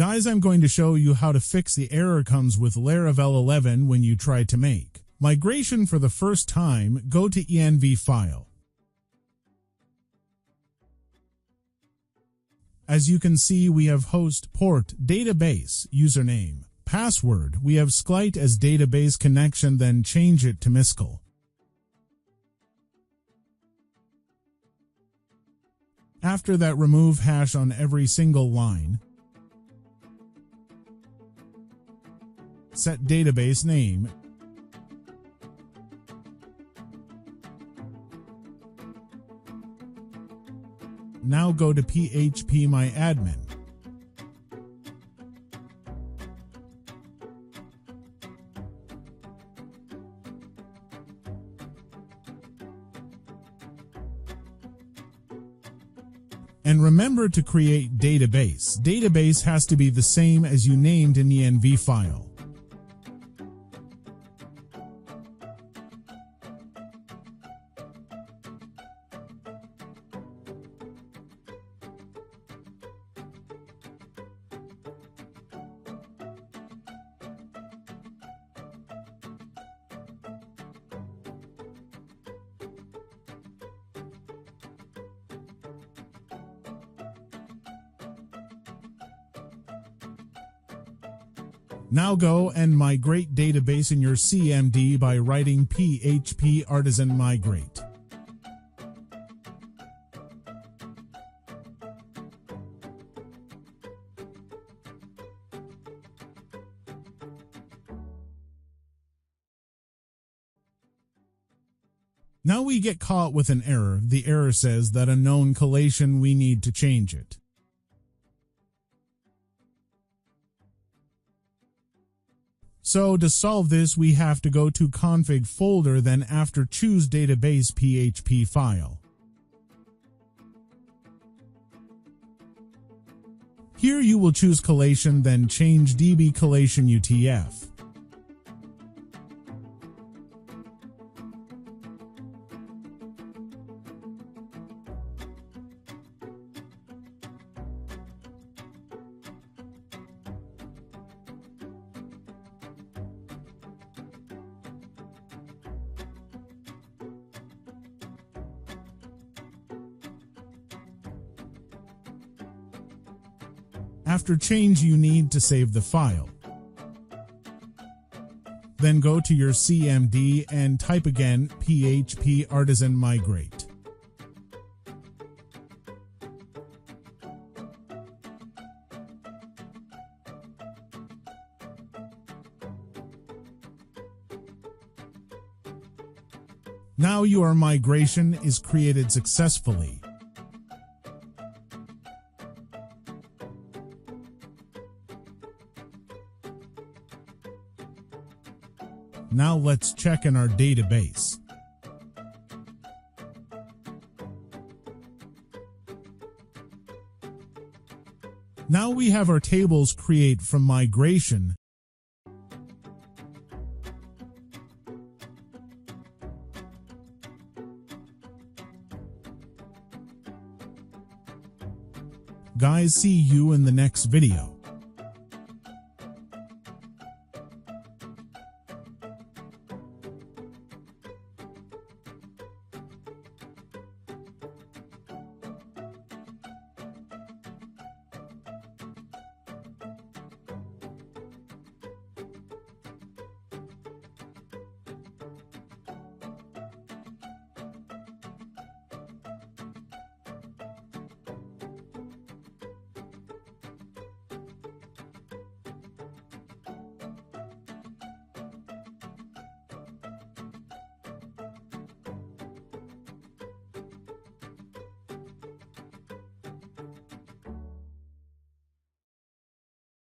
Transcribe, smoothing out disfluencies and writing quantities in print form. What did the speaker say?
Guys, I'm going to show you how to fix the error comes with Laravel 11 when you try to make migration for the first time. Go to env file. As you can see, we have host, port, database, username, password. We have SCLite as database connection, then change it to MySQL. After that, remove hash on every single line. Set database name. Now go to phpMyAdmin. And remember to create database. Database has to be the same as you named in the env file. Now go and migrate database in your CMD by writing php artisan migrate. Now we get caught with an error. The error says that unknown collation, we need to change it. So to solve this, we have to go to config folder, then after choose database php file. Here you will choose collation, then change db collation utf. After change, you need to save the file. Then go to your CMD and type again php artisan migrate. Now your migration is created successfully. Now let's check in our database. Now we have our tables create from migration. Guys, see you in the next video.